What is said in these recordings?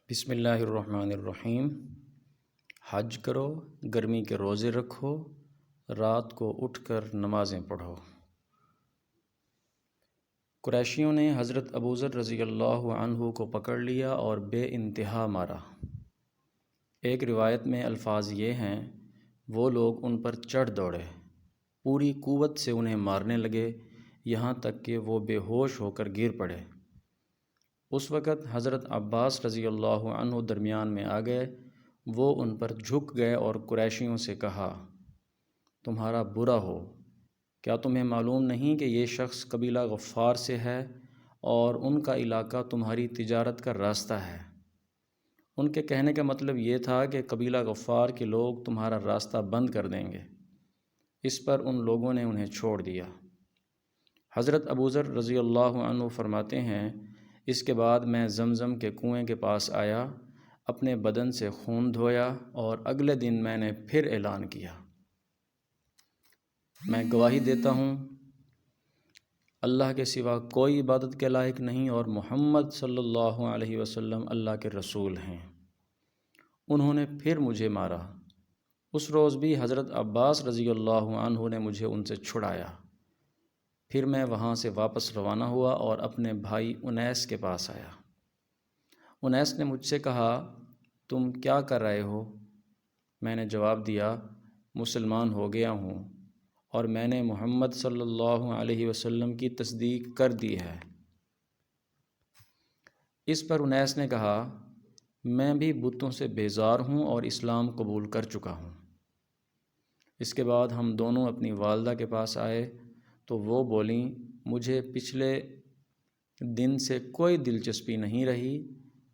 بسم اللہ الرحمن الرحیم۔ حج کرو، گرمی کے روزے رکھو، رات کو اٹھ کر نمازیں پڑھو۔ قریشیوں نے حضرت ابوذر رضی اللہ عنہ کو پکڑ لیا اور بے انتہا مارا۔ ایک روایت میں الفاظ یہ ہیں، وہ لوگ ان پر چڑھ دوڑے، پوری قوت سے انہیں مارنے لگے، یہاں تک کہ وہ بے ہوش ہو کر گر پڑے۔ اس وقت حضرت عباس رضی اللہ عنہ درمیان میں آ گئے۔ وہ ان پر جھک گئے اور قریشیوں سے کہا، تمہارا برا ہو، کیا تمہیں معلوم نہیں کہ یہ شخص قبیلہ غفار سے ہے اور ان کا علاقہ تمہاری تجارت کا راستہ ہے؟ ان کے کہنے کا مطلب یہ تھا کہ قبیلہ غفار کے لوگ تمہارا راستہ بند کر دیں گے۔ اس پر ان لوگوں نے انہیں چھوڑ دیا۔ حضرت ابوذر رضی اللہ عنہ فرماتے ہیں، اس کے بعد میں زمزم کے کنویں کے پاس آیا، اپنے بدن سے خون دھویا اور اگلے دن میں نے پھر اعلان کیا، میں گواہی دیتا ہوں اللہ کے سوا کوئی عبادت کے لائق نہیں اور محمد صلی اللہ علیہ وسلم اللہ کے رسول ہیں۔ انہوں نے پھر مجھے مارا۔ اس روز بھی حضرت عباس رضی اللہ عنہ نے مجھے ان سے چھڑایا۔ پھر میں وہاں سے واپس روانہ ہوا اور اپنے بھائی انیس کے پاس آیا۔ انیس نے مجھ سے کہا، تم کیا کر رہے ہو؟ میں نے جواب دیا، مسلمان ہو گیا ہوں اور میں نے محمد صلی اللہ علیہ وسلم کی تصدیق کر دی ہے۔ اس پر انیس نے کہا، میں بھی بتوں سے بیزار ہوں اور اسلام قبول کر چکا ہوں۔ اس کے بعد ہم دونوں اپنی والدہ کے پاس آئے تو وہ بولیں، مجھے پچھلے دن سے کوئی دلچسپی نہیں رہی،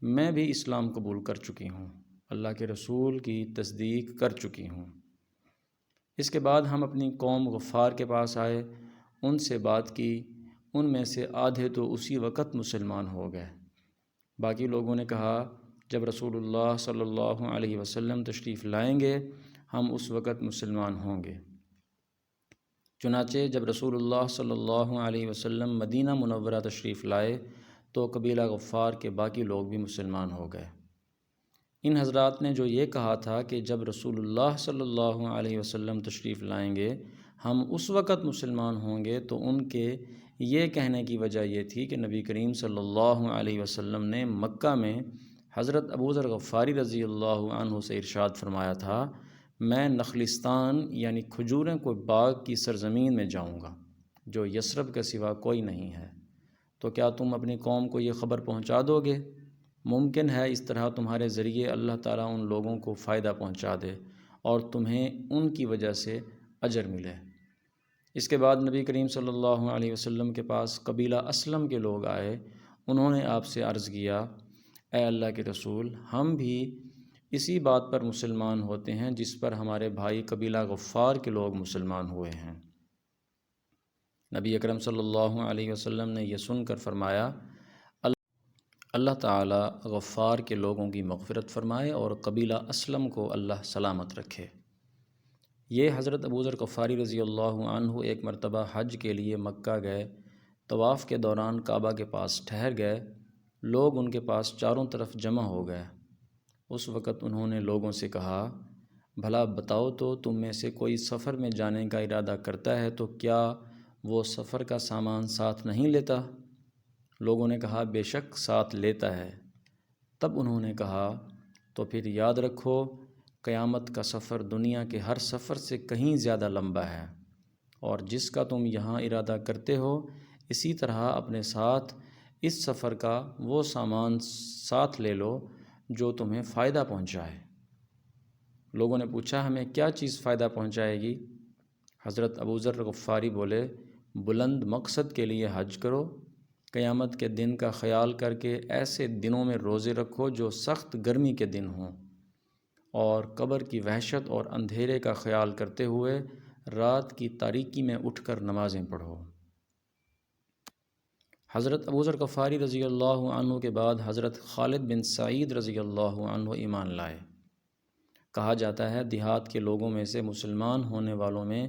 میں بھی اسلام قبول کر چکی ہوں، اللہ کے رسول کی تصدیق کر چکی ہوں۔ اس کے بعد ہم اپنی قوم غفار کے پاس آئے، ان سے بات کی، ان میں سے آدھے تو اسی وقت مسلمان ہو گئے۔ باقی لوگوں نے کہا، جب رسول اللہ صلی اللہ علیہ وسلم تشریف لائیں گے ہم اس وقت مسلمان ہوں گے۔ چنانچہ جب رسول اللہ صلی اللہ علیہ وسلم مدینہ منورہ تشریف لائے تو قبیلہ غفار کے باقی لوگ بھی مسلمان ہو گئے۔ ان حضرات نے جو یہ کہا تھا کہ جب رسول اللہ صلی اللہ علیہ وسلم تشریف لائیں گے ہم اس وقت مسلمان ہوں گے، تو ان کے یہ کہنے کی وجہ یہ تھی کہ نبی کریم صلی اللہ علیہ وسلم نے مکہ میں حضرت ابوذر غفاری رضی اللہ عنہ سے ارشاد فرمایا تھا، میں نخلستان یعنی کھجوریں کو باغ کی سرزمین میں جاؤں گا جو یثرب کے سوا کوئی نہیں ہے، تو کیا تم اپنی قوم کو یہ خبر پہنچا دو گے؟ ممکن ہے اس طرح تمہارے ذریعے اللہ تعالیٰ ان لوگوں کو فائدہ پہنچا دے اور تمہیں ان کی وجہ سے اجر ملے۔ اس کے بعد نبی کریم صلی اللہ علیہ وسلم کے پاس قبیلہ اسلم کے لوگ آئے، انہوں نے آپ سے عرض کیا، اے اللہ کے رسول، ہم بھی اسی بات پر مسلمان ہوتے ہیں جس پر ہمارے بھائی قبیلہ غفار کے لوگ مسلمان ہوئے ہیں۔ نبی اکرم صلی اللہ علیہ وسلم نے یہ سن کر فرمایا، اللہ تعالیٰ غفار کے لوگوں کی مغفرت فرمائے اور قبیلہ اسلم کو اللہ سلامت رکھے۔ یہ حضرت ابوذر غفاری رضی اللہ عنہ ایک مرتبہ حج کے لیے مکہ گئے، طواف کے دوران کعبہ کے پاس ٹھہر گئے، لوگ ان کے پاس چاروں طرف جمع ہو گئے۔ اس وقت انہوں نے لوگوں سے کہا، بھلا بتاؤ تو تم میں سے کوئی سفر میں جانے کا ارادہ کرتا ہے تو کیا وہ سفر کا سامان ساتھ نہیں لیتا؟ لوگوں نے کہا، بے شک ساتھ لیتا ہے۔ تب انہوں نے کہا، تو پھر یاد رکھو قیامت کا سفر دنیا کے ہر سفر سے کہیں زیادہ لمبا ہے، اور جس کا تم یہاں ارادہ کرتے ہو اسی طرح اپنے ساتھ اس سفر کا وہ سامان ساتھ لے لو جو تمہیں فائدہ پہنچائے۔ لوگوں نے پوچھا، ہمیں کیا چیز فائدہ پہنچائے گی؟ حضرت ابوذر غفاری بولے، بلند مقصد کے لیے حج کرو، قیامت کے دن کا خیال کر کے ایسے دنوں میں روزے رکھو جو سخت گرمی کے دن ہوں، اور قبر کی وحشت اور اندھیرے کا خیال کرتے ہوئے رات کی تاریکی میں اٹھ کر نمازیں پڑھو۔ حضرت ابوذر غفاری رضی اللہ عنہ کے بعد حضرت خالد بن سعید رضی اللہ عنہ ایمان لائے۔ کہا جاتا ہے دیہات کے لوگوں میں سے مسلمان ہونے والوں میں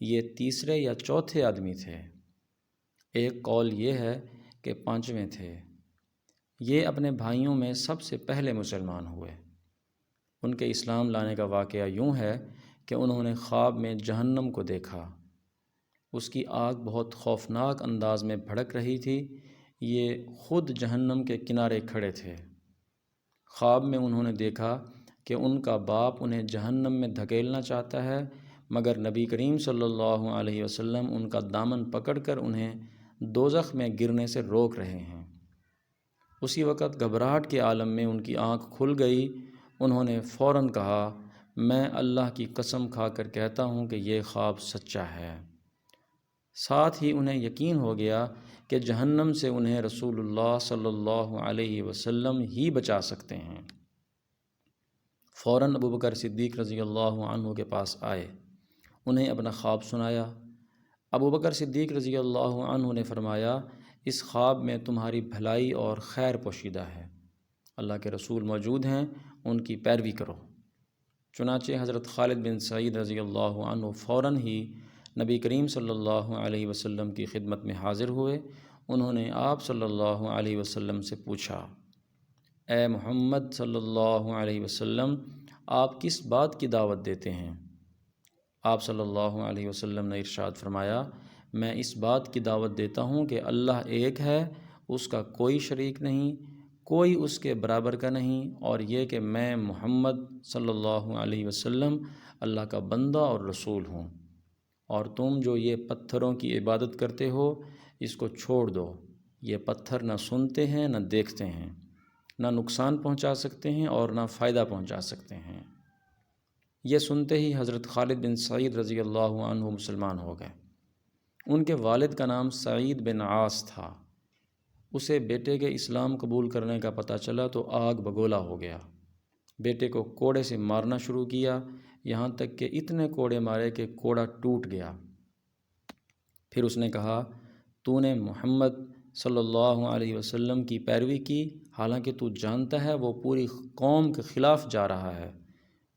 یہ تیسرے یا چوتھے آدمی تھے، ایک قول یہ ہے کہ پانچویں تھے۔ یہ اپنے بھائیوں میں سب سے پہلے مسلمان ہوئے۔ ان کے اسلام لانے کا واقعہ یوں ہے کہ انہوں نے خواب میں جہنم کو دیکھا۔ اس کی آگ بہت خوفناک انداز میں بھڑک رہی تھی۔ یہ خود جہنم کے کنارے کھڑے تھے۔ خواب میں انہوں نے دیکھا کہ ان کا باپ انہیں جہنم میں دھکیلنا چاہتا ہے، مگر نبی کریم صلی اللہ علیہ وسلم ان کا دامن پکڑ کر انہیں دوزخ میں گرنے سے روک رہے ہیں۔ اسی وقت گھبراہٹ کے عالم میں ان کی آنکھ کھل گئی۔ انہوں نے فوراً کہا، میں اللہ کی قسم کھا کر کہتا ہوں کہ یہ خواب سچا ہے۔ ساتھ ہی انہیں یقین ہو گیا کہ جہنم سے انہیں رسول اللہ صلی اللہ علیہ وسلم ہی بچا سکتے ہیں۔ فوراً ابو بکر صدیق رضی اللہ عنہ کے پاس آئے، انہیں اپنا خواب سنایا۔ ابو بکر صدیق رضی اللہ عنہ نے فرمایا، اس خواب میں تمہاری بھلائی اور خیر پوشیدہ ہے، اللہ کے رسول موجود ہیں، ان کی پیروی کرو۔ چنانچہ حضرت خالد بن سعید رضی اللہ عنہ فوراً ہی نبی کریم صلی اللہ علیہ وسلم کی خدمت میں حاضر ہوئے۔ انہوں نے آپ صلی اللہ علیہ وسلم سے پوچھا، اے محمد صلی اللہ علیہ وسلم، آپ کس بات کی دعوت دیتے ہیں؟ آپ صلی اللہ علیہ وسلم نے ارشاد فرمایا، میں اس بات کی دعوت دیتا ہوں کہ اللہ ایک ہے، اس کا کوئی شریک نہیں، کوئی اس کے برابر کا نہیں، اور یہ کہ میں محمد صلی اللہ علیہ وسلم اللہ کا بندہ اور رسول ہوں، اور تم جو یہ پتھروں کی عبادت کرتے ہو اس کو چھوڑ دو۔ یہ پتھر نہ سنتے ہیں نہ دیکھتے ہیں، نہ نقصان پہنچا سکتے ہیں اور نہ فائدہ پہنچا سکتے ہیں۔ یہ سنتے ہی حضرت خالد بن سعید رضی اللہ عنہ مسلمان ہو گئے۔ ان کے والد کا نام سعید بن عاص تھا۔ اسے بیٹے کے اسلام قبول کرنے کا پتہ چلا تو آگ بگولا ہو گیا۔ بیٹے کو کوڑے سے مارنا شروع کیا، یہاں تک کہ اتنے کوڑے مارے کہ کوڑا ٹوٹ گیا۔ پھر اس نے کہا، تو نے محمد صلی اللہ علیہ وسلم کی پیروی کی، حالانکہ تو جانتا ہے وہ پوری قوم کے خلاف جا رہا ہے،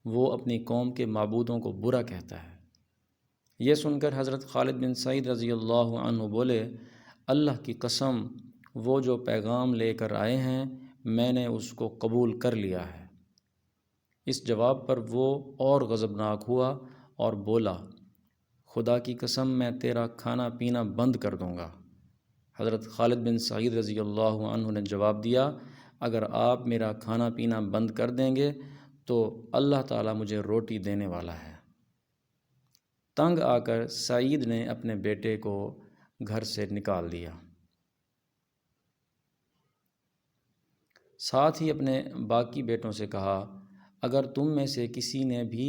وہ اپنی قوم کے معبودوں کو برا کہتا ہے۔ یہ سن کر حضرت خالد بن سعید رضی اللہ عنہ بولے، اللہ کی قسم، وہ جو پیغام لے کر آئے ہیں میں نے اس کو قبول کر لیا ہے۔ اس جواب پر وہ اور غضبناک ہوا اور بولا، خدا کی قسم میں تیرا کھانا پینا بند کر دوں گا۔ حضرت خالد بن سعید رضی اللہ عنہ نے جواب دیا، اگر آپ میرا کھانا پینا بند کر دیں گے تو اللہ تعالیٰ مجھے روٹی دینے والا ہے۔ تنگ آ کر سعید نے اپنے بیٹے کو گھر سے نکال دیا۔ ساتھ ہی اپنے باقی بیٹوں سے کہا، اگر تم میں سے کسی نے بھی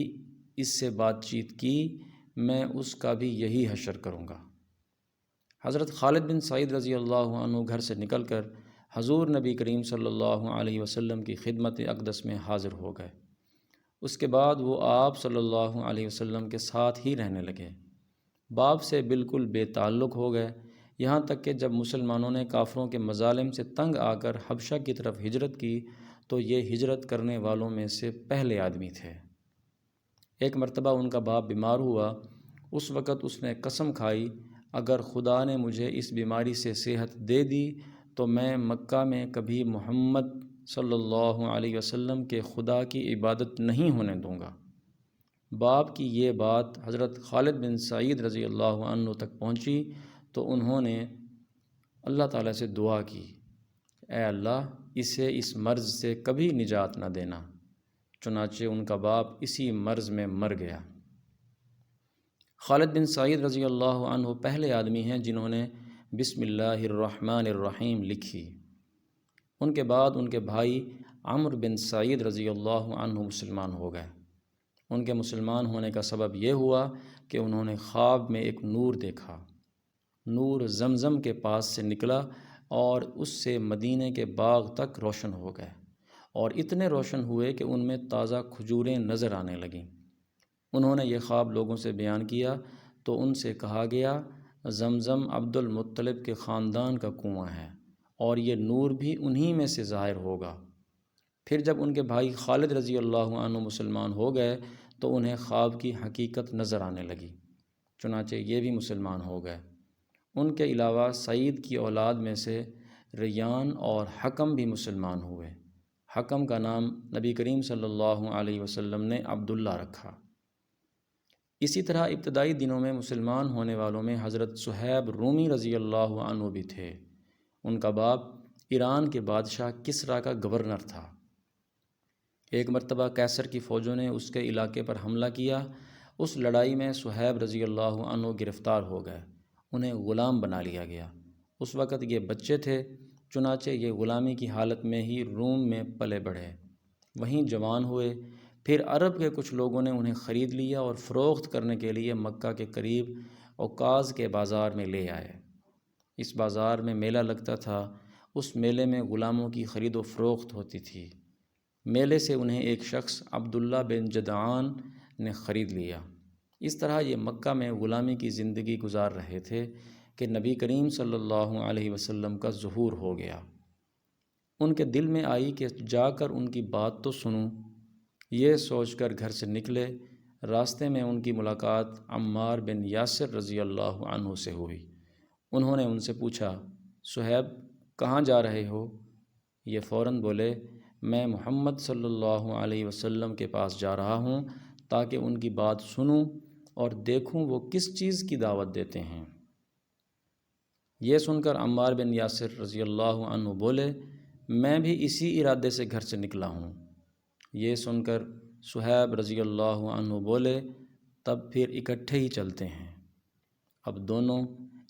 اس سے بات چیت کی میں اس کا بھی یہی حشر کروں گا۔ حضرت خالد بن سعید رضی اللہ عنہ گھر سے نکل کر حضور نبی کریم صلی اللہ علیہ وسلم کی خدمت اقدس میں حاضر ہو گئے۔ اس کے بعد وہ آپ صلی اللہ علیہ وسلم کے ساتھ ہی رہنے لگے، باپ سے بالکل بے تعلق ہو گئے، یہاں تک کہ جب مسلمانوں نے کافروں کے مظالم سے تنگ آ کر حبشہ کی طرف ہجرت کی تو یہ ہجرت کرنے والوں میں سے پہلے آدمی تھے۔ ایک مرتبہ ان کا باپ بیمار ہوا، اس وقت اس نے قسم کھائی، اگر خدا نے مجھے اس بیماری سے صحت دے دی تو میں مکہ میں کبھی محمد صلی اللہ علیہ وسلم کے خدا کی عبادت نہیں ہونے دوں گا۔ باپ کی یہ بات حضرت خالد بن سعید رضی اللہ عنہ تک پہنچی تو انہوں نے اللہ تعالیٰ سے دعا کی، اے اللہ، اسے اس مرض سے کبھی نجات نہ دینا۔ چنانچہ ان کا باپ اسی مرض میں مر گیا۔ خالد بن سعید رضی اللہ عنہ پہلے آدمی ہیں جنہوں نے بسم اللہ الرحمن الرحیم لکھی۔ ان کے بعد ان کے بھائی عمرو بن سعید رضی اللہ عنہ مسلمان ہو گئے۔ ان کے مسلمان ہونے کا سبب یہ ہوا کہ انہوں نے خواب میں ایک نور دیکھا۔ نور زمزم کے پاس سے نکلا اور اس سے مدینے کے باغ تک روشن ہو گئے، اور اتنے روشن ہوئے کہ ان میں تازہ کھجوریں نظر آنے لگیں۔ انہوں نے یہ خواب لوگوں سے بیان کیا تو ان سے کہا گیا، زمزم عبد المطلب کے خاندان کا کنواں ہے اور یہ نور بھی انہی میں سے ظاہر ہوگا۔ پھر جب ان کے بھائی خالد رضی اللہ عنہ مسلمان ہو گئے تو انہیں خواب کی حقیقت نظر آنے لگی، چنانچہ یہ بھی مسلمان ہو گئے۔ ان کے علاوہ سعید کی اولاد میں سے ریان اور حکم بھی مسلمان ہوئے۔ حکم کا نام نبی کریم صلی اللہ علیہ وسلم نے عبداللہ رکھا۔ اسی طرح ابتدائی دنوں میں مسلمان ہونے والوں میں حضرت صہیب رومی رضی اللہ عنہ بھی تھے۔ ان کا باپ ایران کے بادشاہ کسریٰ کا گورنر تھا۔ ایک مرتبہ قیصر کی فوجوں نے اس کے علاقے پر حملہ کیا۔ اس لڑائی میں صہیب رضی اللہ عنہ گرفتار ہو گئے، انہیں غلام بنا لیا گیا۔ اس وقت یہ بچے تھے، چنانچہ یہ غلامی کی حالت میں ہی روم میں پلے بڑھے، وہیں جوان ہوئے۔ پھر عرب کے کچھ لوگوں نے انہیں خرید لیا اور فروخت کرنے کے لیے مکہ کے قریب عکاظ کے بازار میں لے آئے۔ اس بازار میں میلہ لگتا تھا، اس میلے میں غلاموں کی خرید و فروخت ہوتی تھی۔ میلے سے انہیں ایک شخص عبداللہ بن جدعان نے خرید لیا۔ اس طرح یہ مکہ میں غلامی کی زندگی گزار رہے تھے کہ نبی کریم صلی اللہ علیہ وسلم کا ظہور ہو گیا۔ ان کے دل میں آئی کہ جا کر ان کی بات تو سنوں۔ یہ سوچ کر گھر سے نکلے۔ راستے میں ان کی ملاقات عمار بن یاسر رضی اللہ عنہ سے ہوئی۔ انہوں نے ان سے پوچھا، صہیب کہاں جا رہے ہو؟ یہ فوراً بولے، میں محمد صلی اللہ علیہ وسلم کے پاس جا رہا ہوں تاکہ ان کی بات سنوں اور دیکھوں وہ کس چیز کی دعوت دیتے ہیں۔ یہ سن کر عمار بن یاسر رضی اللہ عنہ بولے، میں بھی اسی ارادے سے گھر سے نکلا ہوں۔ یہ سن کر صہیب رضی اللہ عنہ بولے، تب پھر اکٹھے ہی چلتے ہیں۔ اب دونوں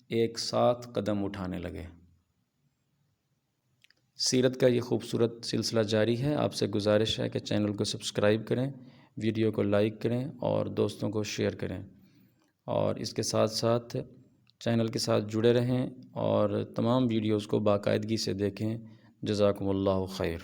ایک ساتھ قدم اٹھانے لگے۔ سیرت کا یہ خوبصورت سلسلہ جاری ہے۔ آپ سے گزارش ہے کہ چینل کو سبسکرائب کریں، ویڈیو کو لائک کریں اور دوستوں کو شیئر کریں، اور اس کے ساتھ ساتھ چینل کے ساتھ جڑے رہیں اور تمام ویڈیوز کو باقاعدگی سے دیکھیں۔ جزاکم اللہ خیر۔